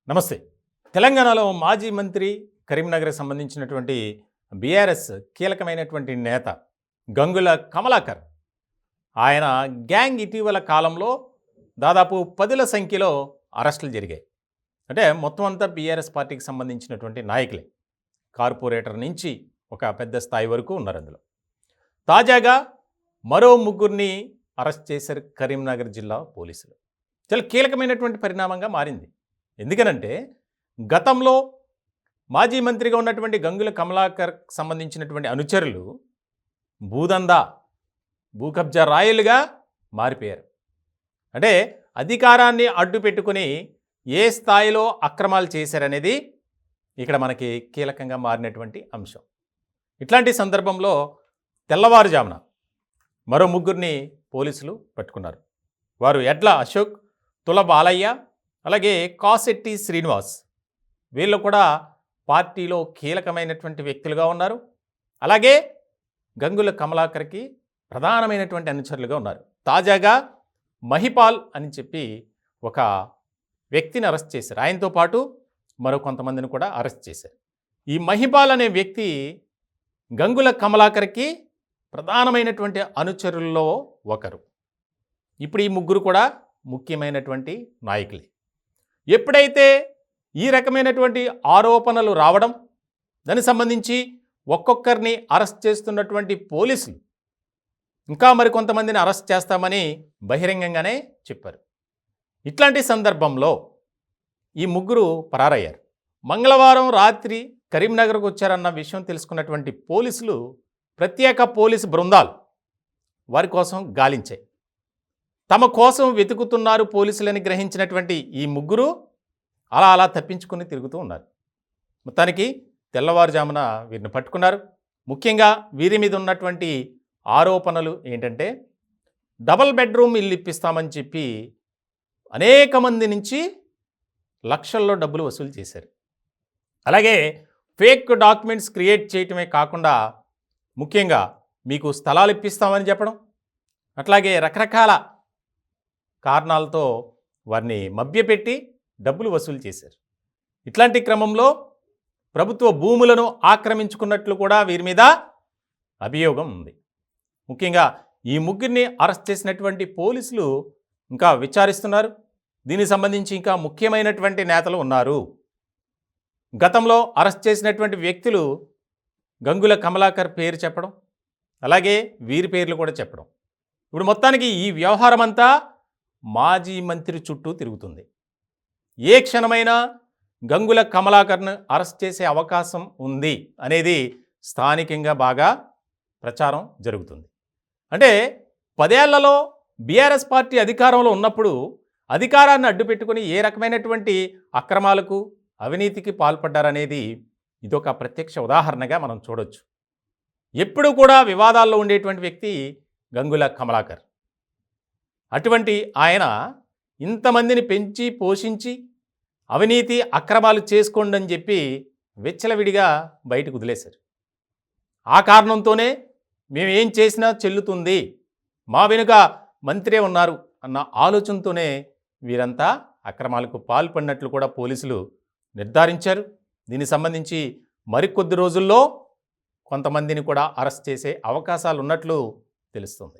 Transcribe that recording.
నమస్తే. తెలంగాణలో మాజీ మంత్రి కరీంనగర్‌కి సంబంధించినటువంటి బీఆర్ఎస్ కీలకమైనటువంటి నేత గంగుల కమలాకర్. ఆయన గ్యాంగ్ ఇటీవల కాలంలో దాదాపు 10ల సంఖ్యలో అరెస్టులు జరిగాయి. అంటే మొత్తం అంతా బీఆర్ఎస్ పార్టీకి సంబంధించినటువంటి నాయకులే. కార్పొరేటర్ నుంచి ఒక పెద్ద స్థాయి వరకు ఉన్నారు అందులో. తాజాగా మరో ముగ్గురిని అరెస్ట్ చేశారు కరీంనగర్ జిల్లా పోలీసులు. చాలా కీలకమైనటువంటి పరిణామంగా మారింది. ఎందుకనంటే గతంలో మాజీ మంత్రిగా ఉన్నటువంటి గంగుల కమలాకర్ సంబంధించినటువంటి అనుచరులు భూదందా భూ కబ్జా రాయలుగా మారిపోయారు. అంటే అధికారాన్ని అడ్డు పెట్టుకుని ఏ స్థాయిలో అక్రమాలు చేశారనేది ఇక్కడ మనకి కీలకంగా మారినటువంటి అంశం. ఇట్లాంటి సందర్భంలో తెల్లవారుజామున మరో ముగ్గురిని పోలీసులు పట్టుకున్నారు. వారు ఎడ్ల అశోక్, తుల బాలయ్య, అలాగే కాశెట్టి శ్రీనివాస్. వీళ్ళు కూడా పార్టీలో కీలకమైనటువంటి వ్యక్తులుగా ఉన్నారు. అలాగే గంగుల కమలాకర్కి ప్రధానమైనటువంటి అనుచరులుగా ఉన్నారు. తాజాగా మహిపాల్ అని చెప్పి ఒక వ్యక్తిని అరెస్ట్ చేశారు. ఆయనతో పాటు మరో కొంతమందిని కూడా అరెస్ట్ చేశారు. ఈ మహిపాల్ అనే వ్యక్తి గంగుల కమలాకర్కి ప్రధానమైనటువంటి అనుచరుల్లో ఒకరు. ఇప్పుడు ఈ ముగ్గురు కూడా ముఖ్యమైనటువంటి నాయకులే. ఎప్పుడైతే ఈ రకమైనటువంటి ఆరోపణలు రావడం, దానికి సంబంధించి ఒక్కొక్కరిని అరెస్ట్ చేస్తున్నటువంటి పోలీసులు ఇంకా మరికొంతమందిని అరెస్ట్ చేస్తామని బహిరంగంగానే చెప్పారు. ఇట్లాంటి సందర్భంలో ఈ ముగ్గురు పరారయ్యారు. మంగళవారం రాత్రి కరీంనగర్కు వచ్చారన్న విషయం తెలుసుకున్నటువంటి పోలీసులు ప్రత్యేక పోలీసు బృందాలు వారి కోసం గాలించాయి. తమ కోసం వెతుకుతున్నారు పోలీసులని గ్రహించినటువంటి ఈ ముగ్గురు అలా తప్పించుకుని తిరుగుతూ ఉన్నారు. మొత్తానికి తెల్లవారుజామున వీరిని పట్టుకున్నారు. ముఖ్యంగా వీరి మీద ఉన్నటువంటి ఆరోపణలు ఏంటంటే డబల్ బెడ్రూమ్ ఇల్లు ఇప్పిస్తామని చెప్పి అనేక మంది నుంచి లక్షల్లో డబ్బులు వసూలు చేశారు. అలాగే ఫేక్ డాక్యుమెంట్స్ క్రియేట్ చేయటమే కాకుండా ముఖ్యంగా మీకు స్థలాలు ఇప్పిస్తామని చెప్పడం, అట్లాగే రకరకాల కారణాలతో వారిని మభ్యపెట్టి డబ్బులు వసూలు చేశారు. ఇట్లాంటి క్రమంలో ప్రభుత్వ భూములను ఆక్రమించుకున్నట్లు కూడా వీరి మీద అభియోగం ఉంది. ముఖ్యంగా ఈ ముగ్గురిని అరెస్ట్ చేసినటువంటి పోలీసులు ఇంకా విచారిస్తున్నారు. దీనికి సంబంధించి ఇంకా ముఖ్యమైనటువంటి నేతలు ఉన్నారు. గతంలో అరెస్ట్ చేసినటువంటి వ్యక్తులు గంగుల కమలాకర్ పేరు చెప్పడం, అలాగే వీరి పేర్లు కూడా చెప్పడం. ఇప్పుడు మొత్తానికి ఈ వ్యవహారం అంతా మాజీ మంత్రి చుట్టూ తిరుగుతుంది. ఏ క్షణమైనా గంగుల కమలాకర్ను అరెస్ట్ చేసే అవకాశం ఉంది అనేది స్థానికంగా బాగా ప్రచారం జరుగుతుంది. అంటే 10 ఏళ్లలో బీఆర్ఎస్ పార్టీ అధికారంలో ఉన్నప్పుడు అధికారాన్ని అడ్డుపెట్టుకుని ఏ రకమైనటువంటి అక్రమాలకు, అవినీతికి పాల్పడ్డారనేది ఇదొక ప్రత్యక్ష ఉదాహరణగా మనం చూడొచ్చు. ఎప్పుడు కూడా వివాదాల్లో ఉండేటువంటి వ్యక్తి గంగుల కమలాకర్. అటువంటి ఆయన ఇంతమందిని పెంచి పోషించి అవినీతి అక్రమాలు చేసుకోండి అని చెప్పి విచ్చలవిడిగా బయటకు వదిలేశారు. ఆ కారణంతోనే మేము ఏం చేసినా చెల్లుతుంది, మా వెనుక మంత్రే ఉన్నారు అన్న ఆలోచనతోనే వీరంతా అక్రమాలకు పాల్పడినట్లు కూడా పోలీసులు నిర్ధారించారు. దీనికి సంబంధించి మరికొద్ది రోజుల్లో కొంతమందిని కూడా అరెస్ట్ చేసే అవకాశాలు ఉన్నట్లు తెలుస్తుంది.